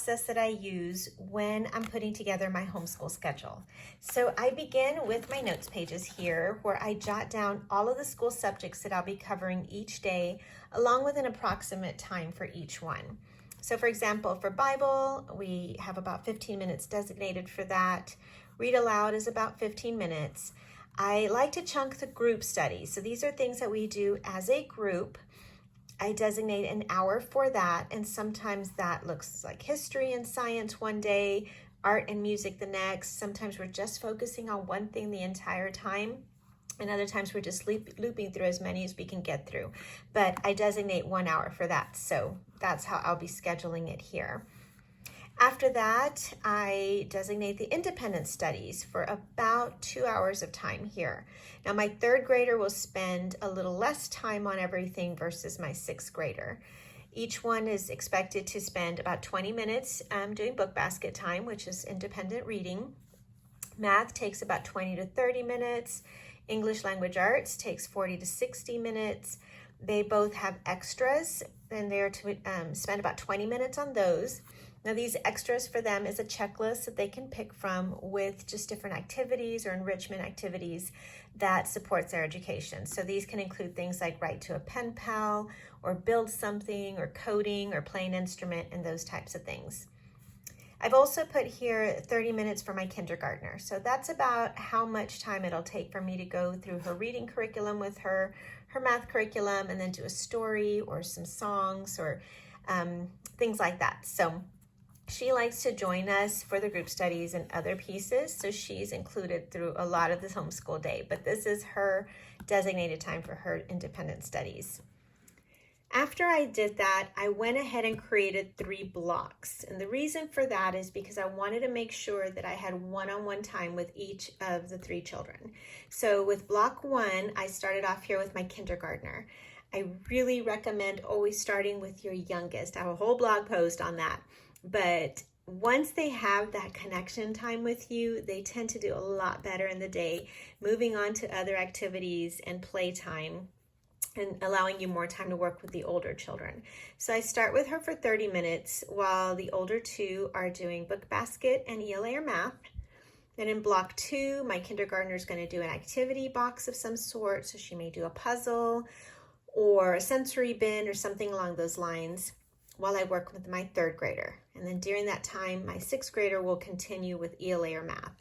process that I use when I'm putting together my homeschool schedule. So I begin with my notes pages here where I jot down all of the school subjects that I'll be covering each day, along with an approximate time for each one. So for example, for Bible, we have about 15 minutes designated for that. Read aloud is about 15 minutes. I like to chunk the group studies. So these are things that we do as a group. I designate an hour for that, and sometimes that looks like history and science one day, art and music the next. Sometimes we're just focusing on one thing the entire time, and other times we're just looping through as many as we can get through. But I designate 1 hour for that, so that's how I'll be scheduling it here. After that, I designate the independent studies for about 2 hours of time here. Now, my third grader will spend a little less time on everything versus my sixth grader. Each one is expected to spend about 20 minutes doing book basket time, which is independent reading. Math takes about 20 to 30 minutes. English language arts takes 40 to 60 minutes. They both have extras, and they're to spend about 20 minutes on those. Now, these extras for them is a checklist that they can pick from with just different activities or enrichment activities that supports their education. So these can include things like write to a pen pal or build something or coding or play an instrument and those types of things. I've also put here 30 minutes for my kindergartner. So that's about how much time it'll take for me to go through her reading curriculum with her math curriculum, and then do a story or some songs or things like that. So she likes to join us for the group studies and other pieces, so she's included through a lot of this homeschool day, but this is her designated time for her independent studies. After I did that, I went ahead and created 3 blocks, and the reason for that is because I wanted to make sure that I had one-on-one time with each of the 3 children. So with block 1, I started off here with my kindergartner. I really recommend always starting with your youngest. I have a whole blog post on that. But once they have that connection time with you, they tend to do a lot better in the day, moving on to other activities and playtime and allowing you more time to work with the older children. So I start with her for 30 minutes while the older 2 are doing book basket and ELA or math. Then in block 2, my kindergartner is going to do an activity box of some sort. So she may do a puzzle or a sensory bin or something along those lines, while I work with my 3rd grader. And then during that time, my 6th grader will continue with ELA or math.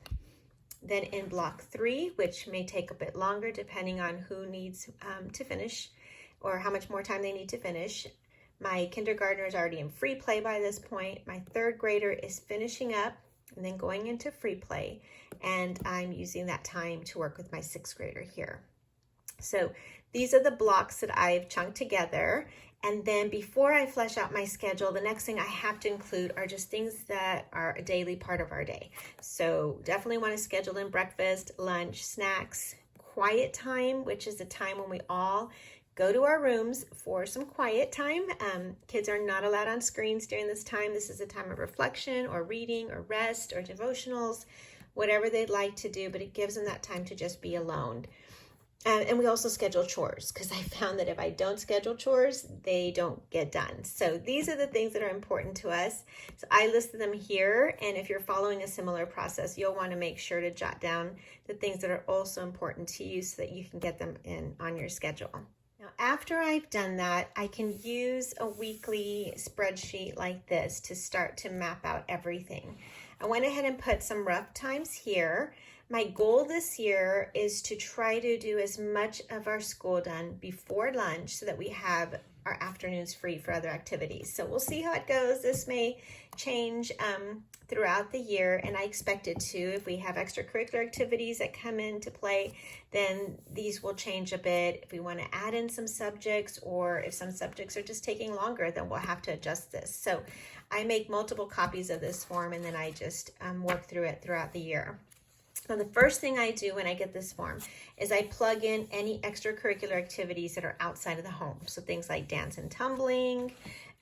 Then in block 3, which may take a bit longer depending on who needs to finish or how much more time they need to finish, my kindergartner is already in free play by this point. My 3rd grader is finishing up and then going into free play, and I'm using that time to work with my 6th grader here. So these are the blocks that I've chunked together. And then before I flesh out my schedule, the next thing I have to include are just things that are a daily part of our day. So definitely want to schedule in breakfast, lunch, snacks, quiet time, which is the time when we all go to our rooms for some quiet time. Kids are not allowed on screens during this time. This is a time of reflection or reading or rest or devotionals, whatever they'd like to do, but it gives them that time to just be alone. And we also schedule chores, because I found that if I don't schedule chores, they don't get done. So these are the things that are important to us. So I listed them here, and if you're following a similar process, you'll want to make sure to jot down the things that are also important to you so that you can get them in on your schedule. Now, after I've done that, I can use a weekly spreadsheet like this to start to map out everything. I went ahead and put some rough times here. My goal this year is to try to do as much of our school done before lunch so that we have our afternoons free for other activities. So we'll see how it goes. This may change throughout the year, and I expect it to. If we have extracurricular activities that come into play, then these will change a bit. If we want to add in some subjects, or if some subjects are just taking longer, then we'll have to adjust this. So I make multiple copies of this form, and then I just work through it throughout the year. Now, the first thing I do when I get this form is I plug in any extracurricular activities that are outside of the home. So things like dance and tumbling,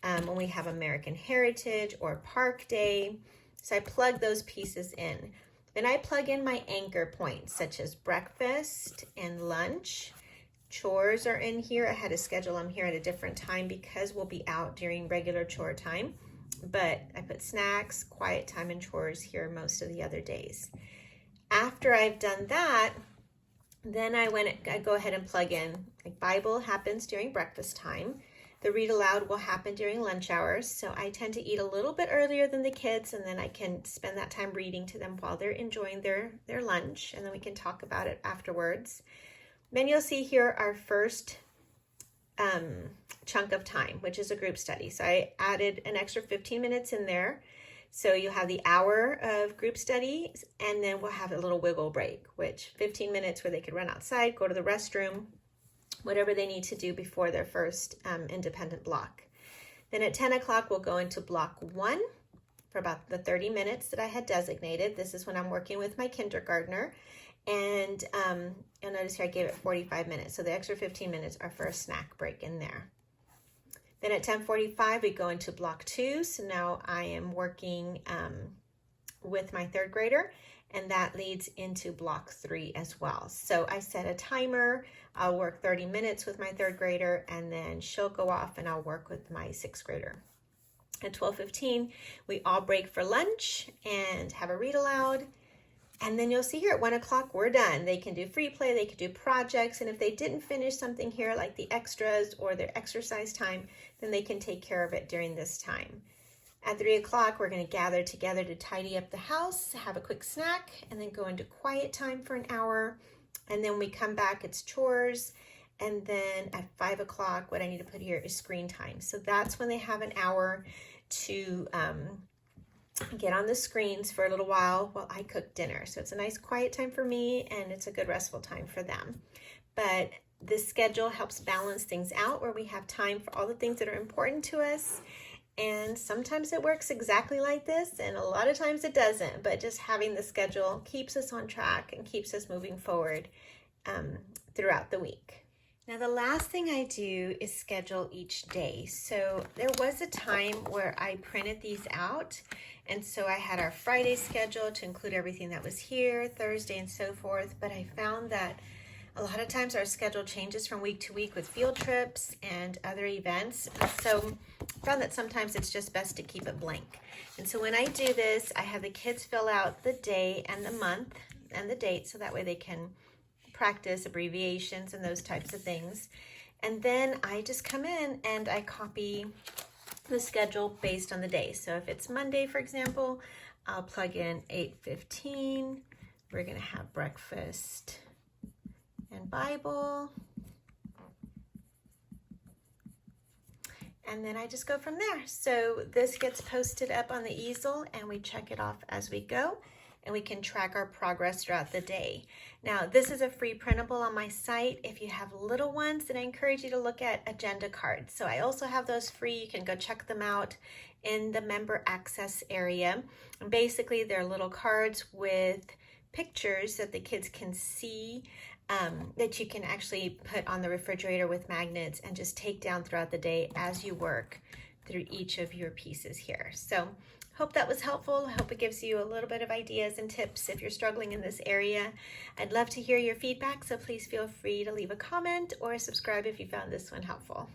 when we have American Heritage or Park Day. So I plug those pieces in. Then I plug in my anchor points, such as breakfast and lunch. Chores are in here. I had to schedule them here at a different time because we'll be out during regular chore time. but I put snacks, quiet time, and chores here most of the other days. After I've done that, then I go ahead and plug in. Like Bible happens during breakfast time. The read aloud will happen during lunch hours. So I tend to eat a little bit earlier than the kids, and then I can spend that time reading to them while they're enjoying their lunch, and then we can talk about it afterwards. Then you'll see here our first chunk of time, which is a group study. So I added an extra 15 minutes in there. So you have the hour of group study, and then we'll have a little wiggle break, which 15 minutes where they could run outside, go to the restroom, whatever they need to do before their first independent block. Then at 10 o'clock, we'll go into block 1 for about the 30 minutes that I had designated. This is when I'm working with my kindergartner. And you'll notice here I gave it 45 minutes. So the extra 15 minutes are for a snack break in there. Then at 10:45, we go into block 2. So now I am working with my 3rd grader, and that leads into block 3 as well. So I set a timer. I'll work 30 minutes with my 3rd grader, and then she'll go off and I'll work with my 6th grader. At 12:15, we all break for lunch and have a read aloud. And then you'll see here at 1 o'clock, we're done. They can do free play, they can do projects, and if they didn't finish something here like the extras or their exercise time, then they can take care of it during this time. At 3 o'clock, we're going to gather together to tidy up the house, have a quick snack, and then go into quiet time for an hour. And then when we come back, it's chores. And then at 5 o'clock, what I need to put here is screen time. So that's when they have an hour to get on the screens for a little while I cook dinner. So it's a nice quiet time for me, and it's a good restful time for them. But this schedule helps balance things out where we have time for all the things that are important to us. And sometimes it works exactly like this, and a lot of times it doesn't. But just having the schedule keeps us on track and keeps us moving forward throughout the week. Now, the last thing I do is schedule each day. So there was a time where I printed these out. And so I had our Friday schedule to include everything that was here, Thursday and so forth. But I found that a lot of times our schedule changes from week to week with field trips and other events. And so I found that sometimes it's just best to keep it blank. And so when I do this, I have the kids fill out the day and the month and the date, so that way they can practice abbreviations and those types of things. And then I just come in and I copy the schedule based on the day. So if it's Monday, for example, I'll plug in 8:15. We're going to have breakfast and Bible. And then I just go from there. So this gets posted up on the easel, and we check it off as we go, and we can track our progress throughout the day. Now, this is a free printable on my site. If you have little ones, then I encourage you to look at agenda cards. So I also have those free. You can go check them out in the member access area. And basically, they're little cards with pictures that the kids can see, that you can actually put on the refrigerator with magnets and just take down throughout the day as you work through each of your pieces here. So hope that was helpful. I hope it gives you a little bit of ideas and tips if you're struggling in this area. I'd love to hear your feedback, so please feel free to leave a comment or subscribe if you found this one helpful.